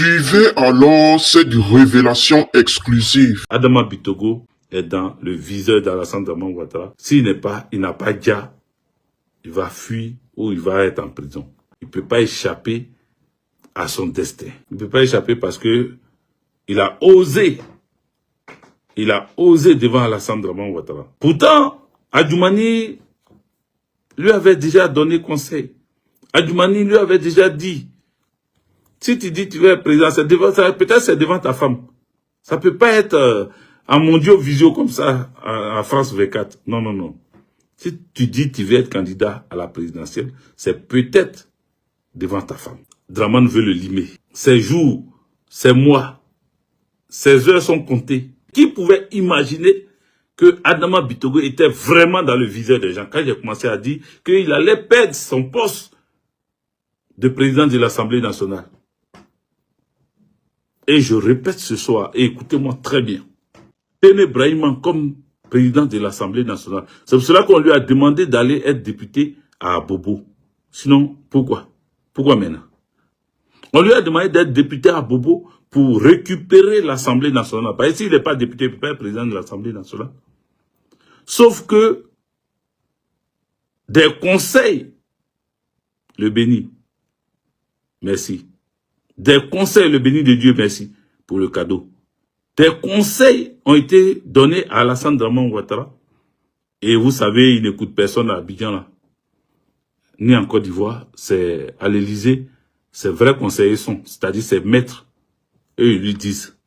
Suivez alors cette révélation exclusive. Adama Bitogo est dans le viseur d'Alassane Dramane Ouattara. S'il n'a pas déjà, il va fuir ou il va être en prison. Il ne peut pas échapper à son destin. Il ne peut pas échapper parce que il a osé devant Alassane Dramane Ouattara. Pourtant, Adjoumani lui avait déjà donné conseil. Adjoumani lui avait déjà dit, si tu dis que tu veux être président, peut-être c'est devant ta femme. Ça peut pas être en mondio visio comme ça à France 24. Non, non, non. Si tu dis que tu veux être candidat à la présidentielle, c'est peut-être devant ta femme. Dramane veut le limer. Ses jours, ses mois, ses heures sont comptées. Qui pouvait imaginer que Adama Bitogo était vraiment dans le viseur des gens quand j'ai commencé à dire qu'il allait perdre son poste de président de l'Assemblée nationale. Et je répète ce soir, et écoutez-moi très bien, Téné Brahima comme président de l'Assemblée nationale, c'est pour cela qu'on lui a demandé d'aller être député à Bobo. Sinon, pourquoi? Pourquoi maintenant? On lui a demandé d'être député à Bobo pour récupérer l'Assemblée nationale. Parce que s'il n'est pas député, il ne peut pas être président de l'Assemblée nationale. Sauf que des conseils le bénit. Merci. Des conseils, le béni de Dieu, merci pour le cadeau. Des conseils ont été donnés à Alassane Dramane Ouattara. Et vous savez, il n'écoute personne à Abidjan, là. Ni en Côte d'Ivoire. C'est à l'Élysée. Ses vrais conseillers sont, c'est-à-dire ses maîtres. Eux, ils lui disent,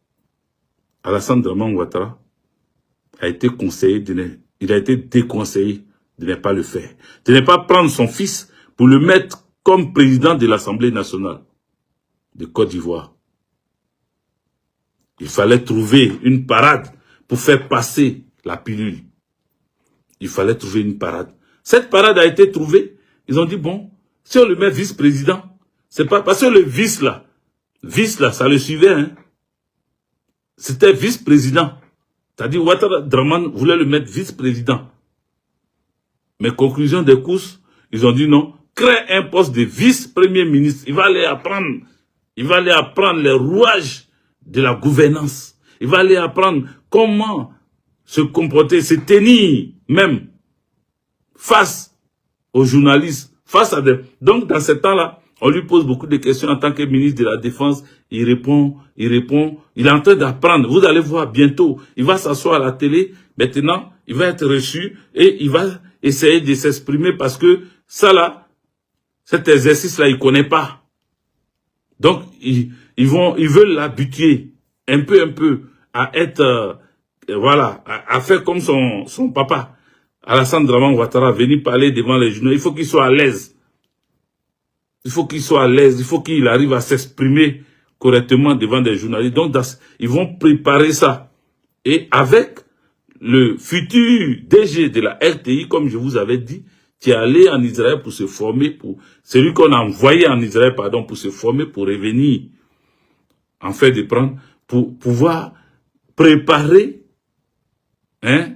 Alassane Dramane Ouattara a été conseillé, il a été déconseillé de ne pas le faire. De ne pas prendre son fils pour le mettre comme président de l'Assemblée nationale de Côte d'Ivoire. Il fallait trouver une parade pour faire passer la pilule. Il fallait trouver une parade. Cette parade a été trouvée. Ils ont dit, bon, si on le met vice-président, c'est pas parce que le vice là, ça le suivait, hein. C'était vice-président. C'est-à-dire, Ouattara Dramane voulait le mettre vice-président. Mais conclusion des courses, ils ont dit non, crée un poste de vice-premier ministre. Il va aller apprendre les rouages de la gouvernance. Il va aller apprendre comment se comporter, se tenir même face aux journalistes, face à des... Donc, dans ce temps-là, on lui pose beaucoup de questions en tant que ministre de la Défense. Il répond. Il est en train d'apprendre. Vous allez voir bientôt. Il va s'asseoir à la télé. Maintenant, il va être reçu et il va essayer de s'exprimer parce que ça là, cet exercice-là, il ne connaît pas. Donc, ils veulent l'habituer un peu à être, voilà, à faire comme son papa, Alassane Dramane Ouattara, venir parler devant les journaux. Il faut qu'il soit à l'aise. Il faut qu'il soit à l'aise. Il faut qu'il arrive à s'exprimer correctement devant des journalistes. Donc, ils vont préparer ça. Et avec le futur DG de la RTI, comme je vous avais dit, qui est allé en Israël pour se former, celui qu'on a envoyé en Israël, pardon, pour se former, pour revenir, en fait, de prendre, pour pouvoir préparer, hein,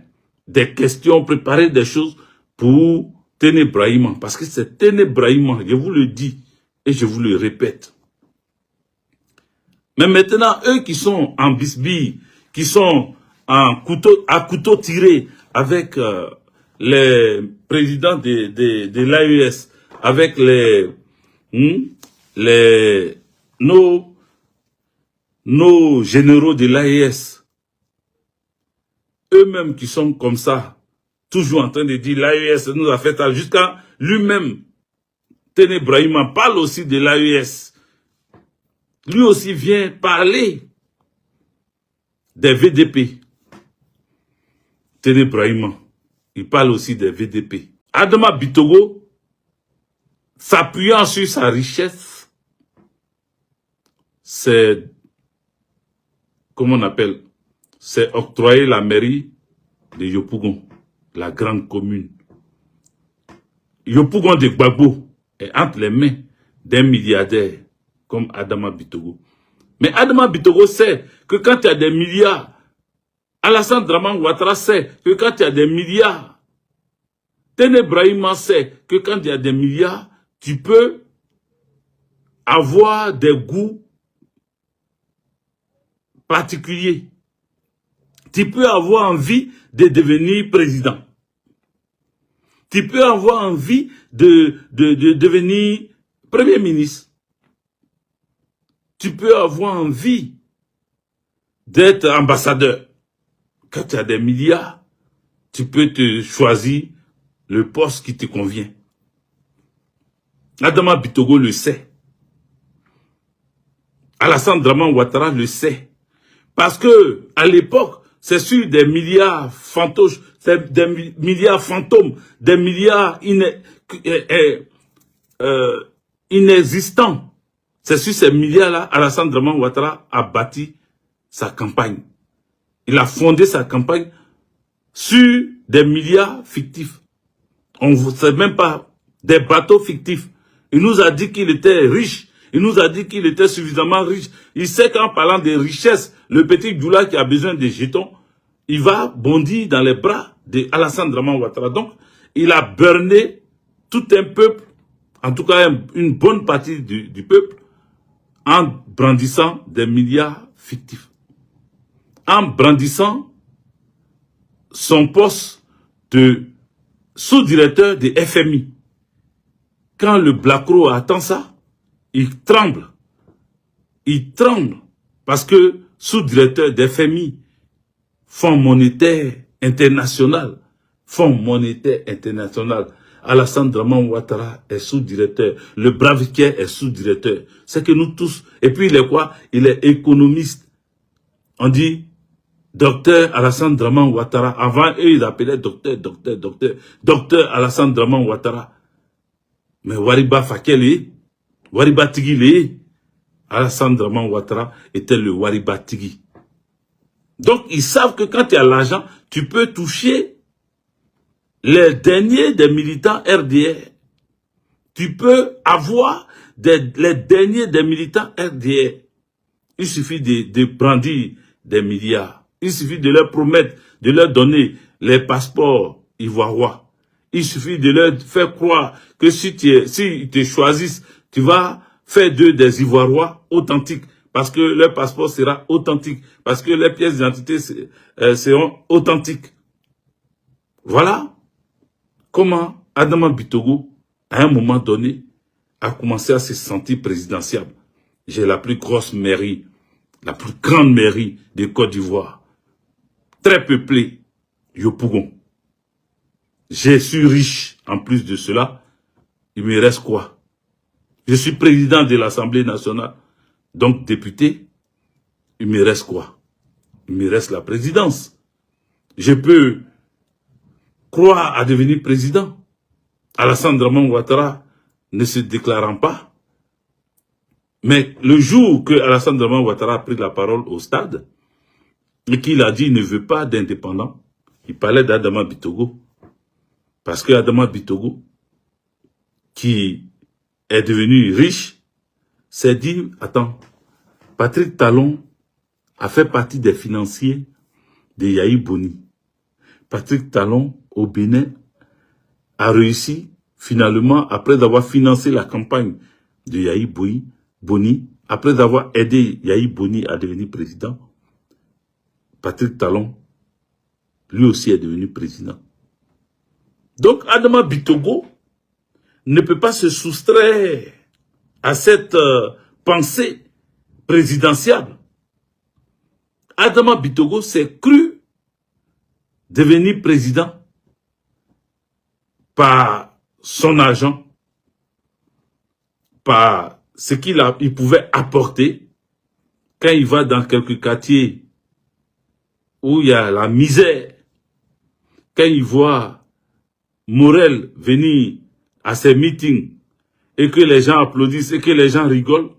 des questions, préparer des choses pour Téné Brahima. Parce que c'est Téné Brahima, je vous le dis, et je vous le répète. Mais maintenant, eux qui sont en bisbille, qui sont à couteau tiré avec les présidents de l'AES, avec nos généraux de l'AES, eux-mêmes qui sont comme ça, toujours en train de dire l'AES nous a fait ça, jusqu'à lui-même, Téné Brahima parle aussi de l'AES. Lui aussi vient parler des VDP. Téné Brahima, il parle aussi des VDP. Adama Bitogo, s'appuyant sur sa richesse, c'est, comment on appelle, c'est octroyer la mairie de Yopougon, la grande commune. Yopougon de Gbagbo est entre les mains d'un milliardaire comme Adama Bitogo. Mais Adama Bitogo sait que quand il y a des milliards, Alassane Dramane Ouattara sait que quand il y a des milliards, Téné Brahima sait que quand il y a des milliards, tu peux avoir des goûts particulier. Tu peux avoir envie de devenir président. Tu peux avoir envie de devenir premier ministre. Tu peux avoir envie d'être ambassadeur. Quand tu as des milliards, tu peux te choisir le poste qui te convient. Adama Bitogo le sait. Alassane Draman Ouattara le sait. Parce que, à l'époque, c'est sur des milliards fantoches, c'est des milliards fantômes, des milliards inexistants. C'est sur ces milliards-là, Alassane Draman Ouattara a bâti sa campagne. Il a fondé sa campagne sur des milliards fictifs. On ne sait même pas, des bateaux fictifs. Il nous a dit qu'il était riche. Il nous a dit qu'il était suffisamment riche. Il sait qu'en parlant de richesse, le petit Djoula qui a besoin de jetons, il va bondir dans les bras de Alassane Draman Ouattara. Donc, il a burné tout un peuple, en tout cas une bonne partie du peuple, en brandissant des milliards fictifs. En brandissant son poste de sous-directeur de FMI. Quand le Blacro attend ça, il tremble. Il tremble parce que sous-directeur de FMI, Fonds monétaire international, Fonds monétaire international, Alassane Draman Ouattara est sous-directeur, le Bravicaire est sous-directeur. C'est que nous tous, et puis il est quoi? Il est économiste. On dit docteur Alassane Draman Ouattara. Avant, eux, ils appelaient docteur Alassane Draman Ouattara. Mais Wariba Fakele, Wariba Tigile, Alassane Draman Ouattara était le Wariba Tigui. Donc, ils savent que quand tu as l'argent, tu peux toucher les derniers des militants RDR. Tu peux avoir les derniers des militants RDR. Il suffit de brandir des milliards. Il suffit de leur promettre, de leur donner les passeports ivoiriens. Il suffit de leur faire croire que si ils te choisissent, tu vas faire d'eux des Ivoiriens authentiques. Parce que leur passeport sera authentique. Parce que les pièces d'identité seront authentiques. Voilà comment Adama Bitogo, à un moment donné, a commencé à se sentir présidentiable. J'ai la plus grosse mairie, la plus grande mairie de Côte d'Ivoire. Très peuplée, Yopougon. Je suis riche. En plus de cela, il me reste quoi? Je suis président de l'Assemblée nationale. Donc, député, il me reste quoi? Il me reste la présidence. Je peux croire à devenir président. Alassane Draman Ouattara ne se déclarant pas. Mais le jour que Alassane Draman Ouattara a pris la parole au stade, et qu'il a dit qu'il ne veut pas d'indépendant, il parlait d'Adama Bitogo. Parce que Adama Bitogo, qui est devenu riche, s'est dit, attends, Patrick Talon a fait partie des financiers de Yahi Boni. Patrick Talon, au Bénin, a réussi, finalement, après avoir financé la campagne de Yahi Boni, après avoir aidé Yahi Boni à devenir président, Patrick Talon, lui aussi est devenu président. Donc, Adama Bitogo ne peut pas se soustraire à cette pensée présidentielle. Adama Bitogo s'est cru devenir président par son argent, par ce qu'il pouvait apporter quand il va dans quelques quartiers où il y a la misère, quand il voit Morel venir à ses meetings et que les gens applaudissent et que les gens rigolent,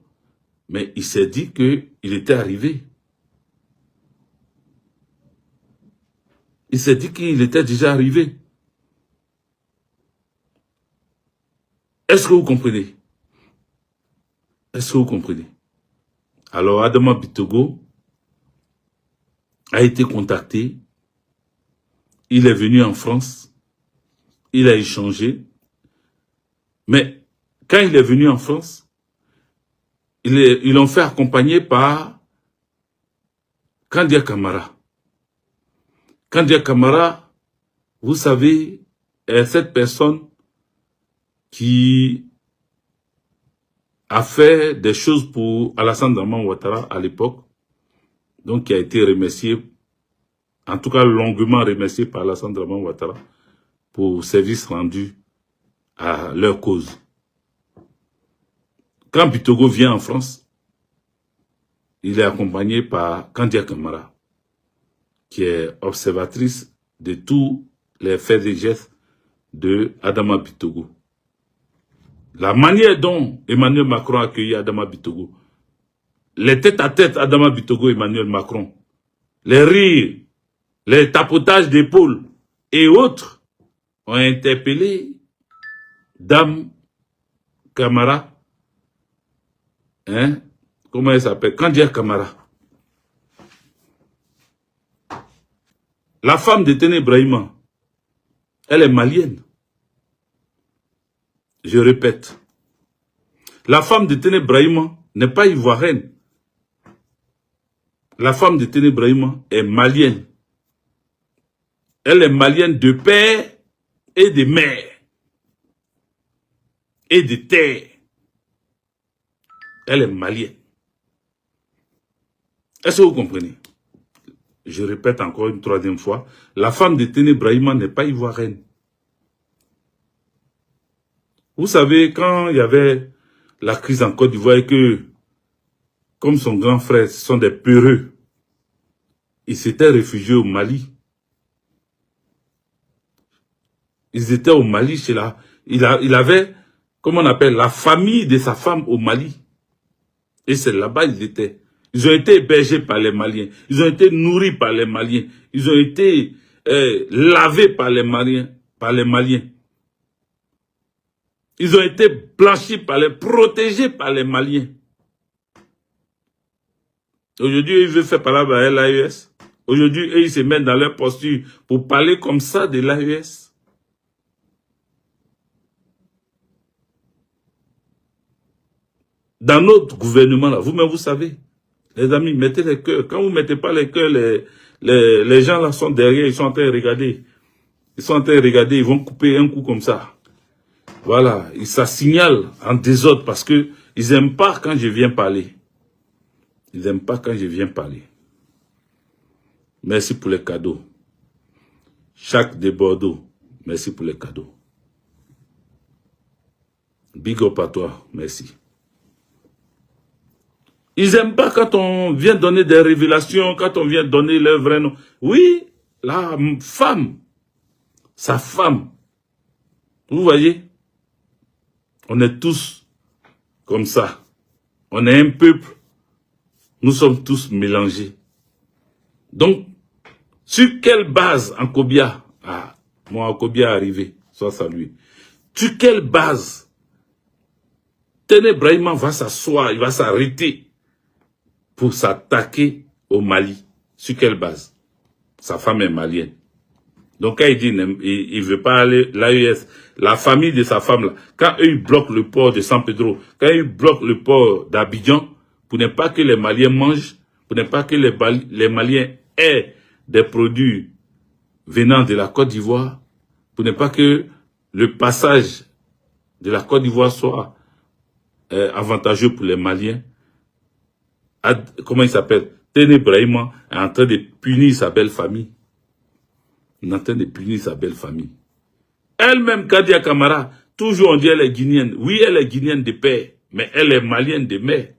mais il s'est dit qu'il était arrivé. Il s'est dit qu'il était déjà arrivé. Est-ce que vous comprenez? Est-ce que vous comprenez? Alors Adama Bitogo a été contacté. Il est venu en France. Il a échangé. Mais quand il est venu en France, ils l'ont fait accompagner par Kandia Camara. Kandia Camara, vous savez, est cette personne qui a fait des choses pour Alassane Dramane Ouattara à l'époque, donc qui a été remercié, en tout cas longuement remercié par Alassane Dramane Ouattara pour service rendu à leur cause. Quand Bitogo vient en France, il est accompagné par Kandia Camara, qui est observatrice de tous les faits et gestes de Adama Bitogo. La manière dont Emmanuel Macron a accueilli Adama Bitogo, les tête-à-tête Adama Bitogo, Emmanuel Macron, les rires, les tapotages d'épaule et autres ont interpellé Dame Camara, hein, comment elle s'appelle, Kandia Camara. La femme de Téné Brahima, elle est malienne. Je répète, la femme de Téné Brahima n'est pas ivoirienne. La femme de Téné Brahima est malienne. Elle est malienne de père et de mère et de terre. Elle est malienne. Est-ce que vous comprenez? Je répète encore une troisième fois, la femme de Téné Brahima n'est pas ivoirienne. Vous savez, quand il y avait la crise en Côte d'Ivoire et que, comme son grand frère, ce sont des peureux, ils s'étaient réfugiés au Mali. Ils étaient au Mali, chez là. Il avait, comment on appelle, la famille de sa femme au Mali. Et c'est là-bas ils étaient. Ils ont été hébergés par les Maliens. Ils ont été nourris par les Maliens. Ils ont été lavés par les Maliens. Ils ont été blanchis protégés par les Maliens. Aujourd'hui, ils veulent faire parler à l'AES. Aujourd'hui, ils se mettent dans leur posture pour parler comme ça de l'AES. Dans notre gouvernement, là, vous-même, vous savez, les amis, mettez les cœurs. Quand vous ne mettez pas les cœurs, les gens là sont derrière, ils sont en train de regarder. Ils sont en train de regarder, ils vont couper un coup comme ça. Voilà, ça signale en désordre parce que ils n'aiment pas quand je viens parler. Ils n'aiment pas quand je viens parler. Merci pour les cadeaux. Jacques de Bordeaux, merci pour les cadeaux. Big up à toi, merci. Ils n'aiment pas quand on vient donner des révélations, quand on vient donner leur vrai nom. Oui, la femme, sa femme, vous voyez, on est tous comme ça. On est un peuple. Nous sommes tous mélangés. Donc, sur quelle base Ankobia, mon Ankobia est arrivé, soit salué. Sur quelle base Téné Brahima va s'asseoir, il va s'arrêter pour s'attaquer au Mali. Sur quelle base? Sa femme est malienne. Donc, quand il dit il veut pas aller, l'AES, la famille de sa femme, là, quand eux, ils bloquent le port de San Pedro, quand ils bloquent le port d'Abidjan, pour ne pas que les Maliens mangent, pour ne pas que les Maliens aient des produits venant de la Côte d'Ivoire, pour ne pas que le passage de la Côte d'Ivoire soit avantageux pour les Maliens. Comment il s'appelle? Téné Brahima est en train de punir sa belle famille. Il est en train de punir sa belle famille. Elle-même, Kandia Camara, toujours on dit elle est guinéenne. Oui, elle est guinéenne de père, mais elle est malienne de mère.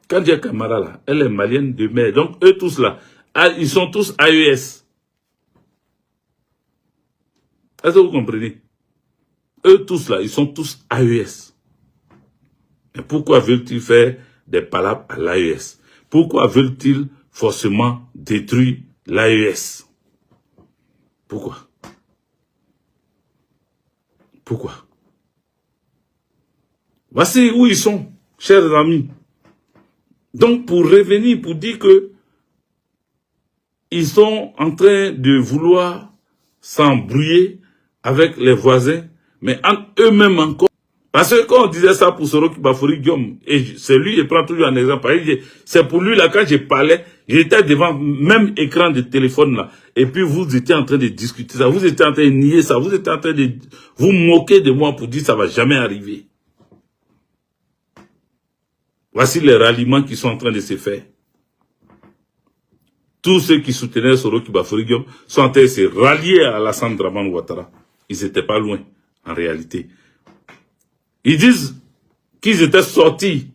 Kandia Camara, là, elle est malienne de mère. Donc, eux tous là, ils sont tous AES. Est-ce que vous comprenez? Eux tous là, ils sont tous AES. Et pourquoi veulent-ils faire des palabres à l'AES? Pourquoi veulent-ils forcément détruire l'AES? Pourquoi? Pourquoi? Voici où ils sont, chers amis. Donc, pour revenir, pour dire que ils sont en train de vouloir s'embrouiller avec les voisins, mais entre eux-mêmes encore, Parce que quand on disait ça pour Soro Kibafori Guillaume, et c'est lui, je prends toujours un exemple, c'est pour lui, là, quand je parlais, j'étais devant même écran de téléphone, là, et puis vous étiez en train de discuter ça, vous étiez en train de nier ça, vous étiez en train de vous moquer de moi pour dire ça va jamais arriver. Voici les ralliements qui sont en train de se faire. Tous ceux qui soutenaient Soro Kibafori Guillaume sont en train de se rallier à Alassane Dramane Ouattara. Ils n'étaient pas loin, en réalité. Ils disent qu'ils étaient sortis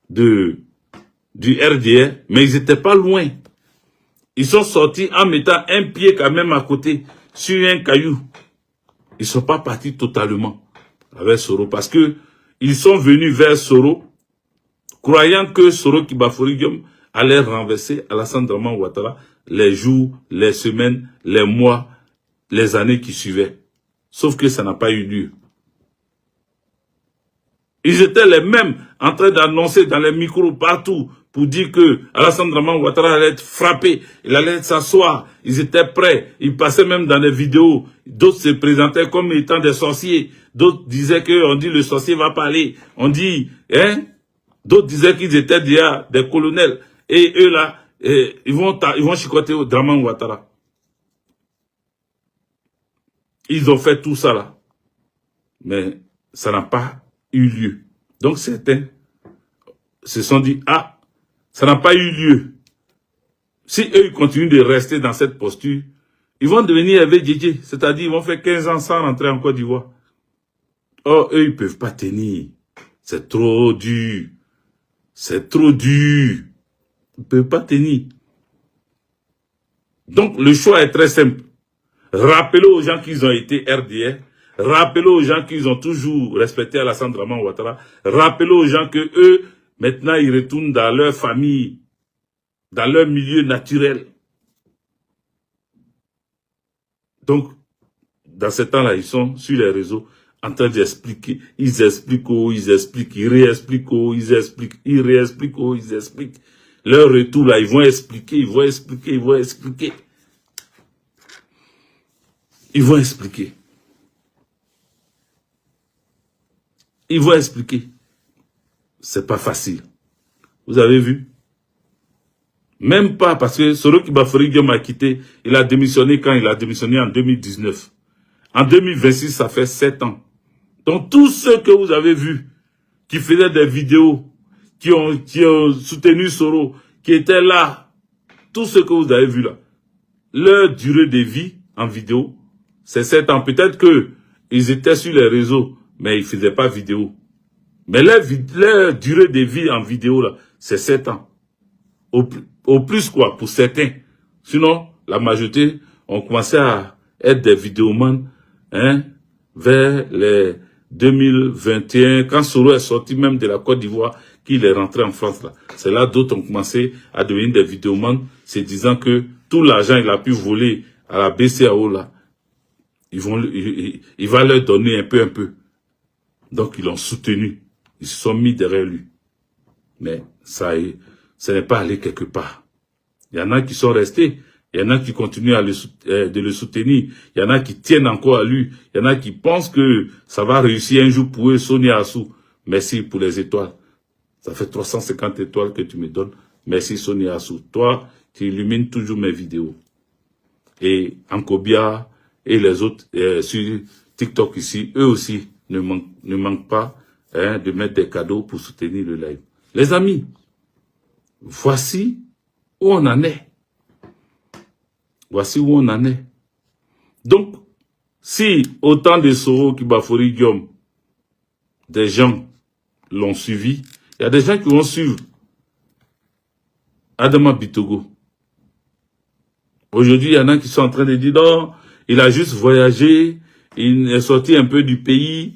du RDR, mais ils n'étaient pas loin. Ils sont sortis en mettant un pied quand même à côté, sur un caillou. Ils ne sont pas partis totalement avec Soro, parce que ils sont venus vers Soro, croyant que Soro Kibafori Guillaume allait renverser Alassane Dramane Ouattara les jours, les semaines, les mois, les années qui suivaient. Sauf que ça n'a pas eu lieu. Ils étaient les mêmes en train d'annoncer dans les micros partout pour dire que Alassane Dramane Ouattara allait être frappé, il allait s'asseoir, ils étaient prêts, ils passaient même dans les vidéos, d'autres se présentaient comme étant des sorciers, d'autres disaient qu'on dit le sorcier va parler, on dit, hein, d'autres disaient qu'ils étaient déjà des colonels, et eux là, ils vont chicoter au Dramane Ouattara. Ils ont fait tout ça là, mais ça n'a pas eu lieu. Donc certains se sont dit, ah, ça n'a pas eu lieu. Si eux ils continuent de rester dans cette posture, ils vont devenir FDJ, c'est-à-dire ils vont faire 15 ans sans rentrer en Côte d'Ivoire. Or, eux ils peuvent pas tenir. C'est trop dur. C'est trop dur. Ils peuvent pas tenir. Donc le choix est très simple. Rappelez aux gens qu'ils ont été RDR. Rappelez aux gens qu'ils ont toujours respecté Alassane Dramane Ouattara. Rappelez aux gens que eux, maintenant, ils retournent dans leur famille, dans leur milieu naturel. Donc, dans ce temps-là, ils sont sur les réseaux en train d'expliquer. Ils expliquent, ils expliquent, ils réexpliquent, ils expliquent, ils réexpliquent, ils expliquent. Leur retour, là, ils vont expliquer, ils vont expliquer, ils vont expliquer. Ils vont expliquer. Ils vont expliquer. C'est pas facile. Vous avez vu? Même pas parce que Soro Kibafori Guillaume a quitté. Il a démissionné quand il a démissionné en 2019. En 2026, ça fait 7 ans. Donc tous ceux que vous avez vus, qui faisaient des vidéos, qui ont soutenu Soro, qui étaient là, tous ceux que vous avez vus là, leur durée de vie en vidéo, c'est 7 ans. Peut-être que ils étaient sur les réseaux, mais ils ne faisaient pas vidéo. Mais leur durée de vie en vidéo, là, c'est 7 ans. Au plus, quoi, pour certains. Sinon, la majorité ont commencé à être des vidéomans, hein, vers les 2021, quand Soro est sorti même de la Côte d'Ivoire, qu'il est rentré en France, là. C'est là d'autres ont commencé à devenir des vidéomans, se disant que tout l'argent qu'il a pu voler à la BCAO, là, il va leur donner un peu. Donc, ils l'ont soutenu. Ils se sont mis derrière lui. Mais ça n'est pas allé quelque part. Il y en a qui sont restés. Il y en a qui continuent de le soutenir. Il y en a qui tiennent encore à lui. Il y en a qui pensent que ça va réussir un jour pour eux, Sonia Assou. Merci pour les étoiles. Ça fait 350 étoiles que tu me donnes. Merci Sonia Assou. Toi, tu illumines toujours mes vidéos. Et Ankobia et les autres sur TikTok ici, eux aussi ne manquent pas, hein, de mettre des cadeaux pour soutenir le live. Les amis, voici où on en est. Voici où on en est. Donc, si autant de Soro Kibafori Guillaume, des gens l'ont suivi, il y a des gens qui vont suivre Adama Bitogo. Aujourd'hui, il y en a qui sont en train de dire, non, il a juste voyagé, il est sorti un peu du pays.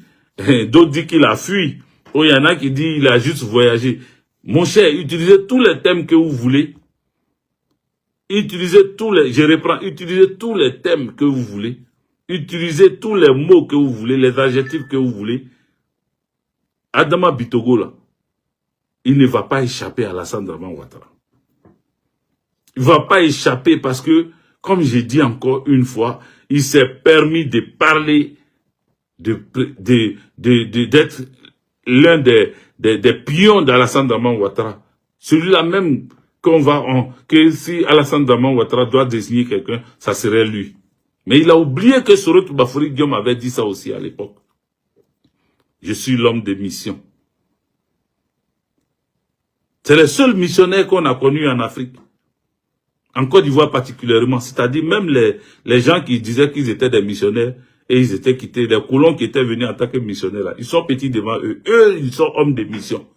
D'autres disent qu'il a fui. Ou il y en a qui disent qu'il a juste voyagé. Mon cher, utilisez tous les thèmes que vous voulez. Utilisez tous les, je reprends, utilisez tous les thèmes que vous voulez. Utilisez tous les mots que vous voulez, les adjectifs que vous voulez. Adama Bitogo, là, il ne va pas échapper à Alassane Dramane Ouattara. Il ne va pas échapper parce que, comme j'ai dit encore une fois, il s'est permis de parler d'être l'un des pions d'Alassane Draman Ouattara. Celui-là même que si Alassane Draman Ouattara doit désigner quelqu'un, ça serait lui. Mais il a oublié que Sorotou Bafoury Guillaume avait dit ça aussi à l'époque. Je suis l'homme de mission. C'est le seul missionnaire qu'on a connu en Afrique. En Côte d'Ivoire particulièrement. C'est-à-dire même les gens qui disaient qu'ils étaient des missionnaires et ils étaient quittés, les colons qui étaient venus en tant que missionnaires là, ils sont petits devant eux. Eux, ils sont hommes de mission.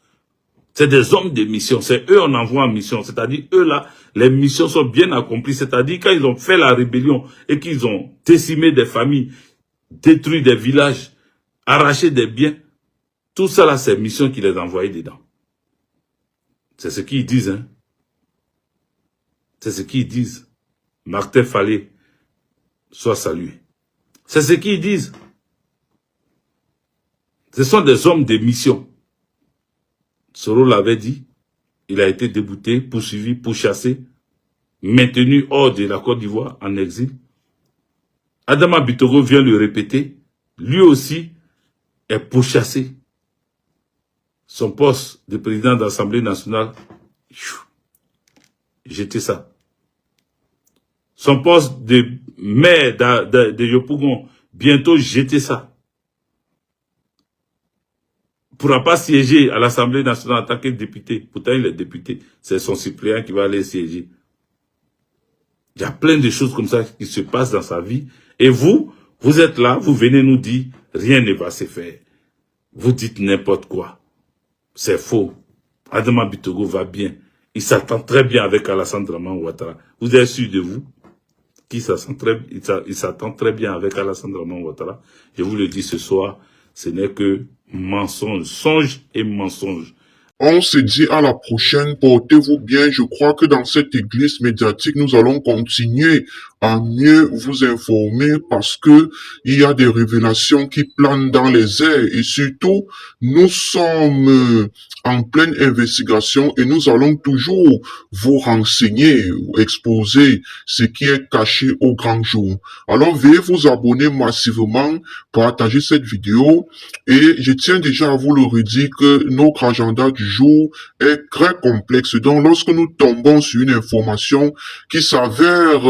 C'est des hommes de mission. C'est eux on envoie en mission. C'est-à-dire eux là, les missions sont bien accomplies. C'est-à-dire quand ils ont fait la rébellion et qu'ils ont décimé des familles, détruit des villages, arraché des biens, tout ça là, c'est mission qui les envoyait dedans. C'est ce qu'ils disent, hein. C'est ce qu'ils disent. Martin Fallait soit salué. C'est ce qu'ils disent. Ce sont des hommes de mission. Soro l'avait dit. Il a été débouté, poursuivi, pourchassé, maintenu hors de la Côte d'Ivoire, en exil. Adama Bitogo vient le répéter. Lui aussi est pourchassé. Son poste de président de l'Assemblée nationale, jeté ça. Son poste de maire de Yopougon, bientôt jeté ça. Il ne pourra pas siéger à l'Assemblée nationale en tant que député. Pourtant, il est député. C'est son suppléant qui va aller siéger. Il y a plein de choses comme ça qui se passent dans sa vie. Et vous êtes là, vous venez nous dire, rien ne va se faire. Vous dites n'importe quoi. C'est faux. Adama Bitogo va bien. Il s'attend très bien avec Alassane Draman Ouattara. Vous êtes sûr de vous? Il s'attend très bien avec Alassane Draman Ouattara. Je vous le dis ce soir, ce n'est que mensonge, songe et mensonge. On se dit à la prochaine, portez-vous bien. Je crois que dans cette église médiatique, nous allons continuer à mieux vous informer parce que il y a des révélations qui planent dans les airs et surtout, nous sommes en pleine investigation et nous allons toujours vous renseigner, exposer ce qui est caché au grand jour. Alors, veuillez vous abonner massivement, partager cette vidéo et je tiens déjà à vous le redire que notre agenda du jour est très complexe. Donc, lorsque nous tombons sur une information qui s'avère,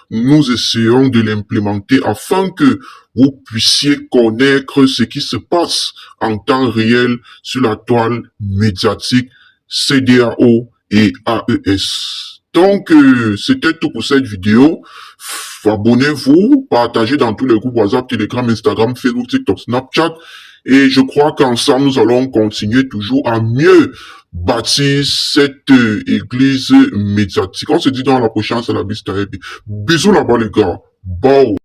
nous essayons de l'implémenter afin que vous puissiez connaître ce qui se passe en temps réel sur la toile médiatique CEDEAO et AES. Donc, c'était tout pour cette vidéo. Abonnez-vous, partagez dans tous les groupes WhatsApp, Telegram, Instagram, Facebook, TikTok, Snapchat. Et je crois qu'ensemble, nous allons continuer toujours à mieux bâtir cette église médiatique. On se dit dans la prochaine, c'est la Bisous là-bas les gars. Bye.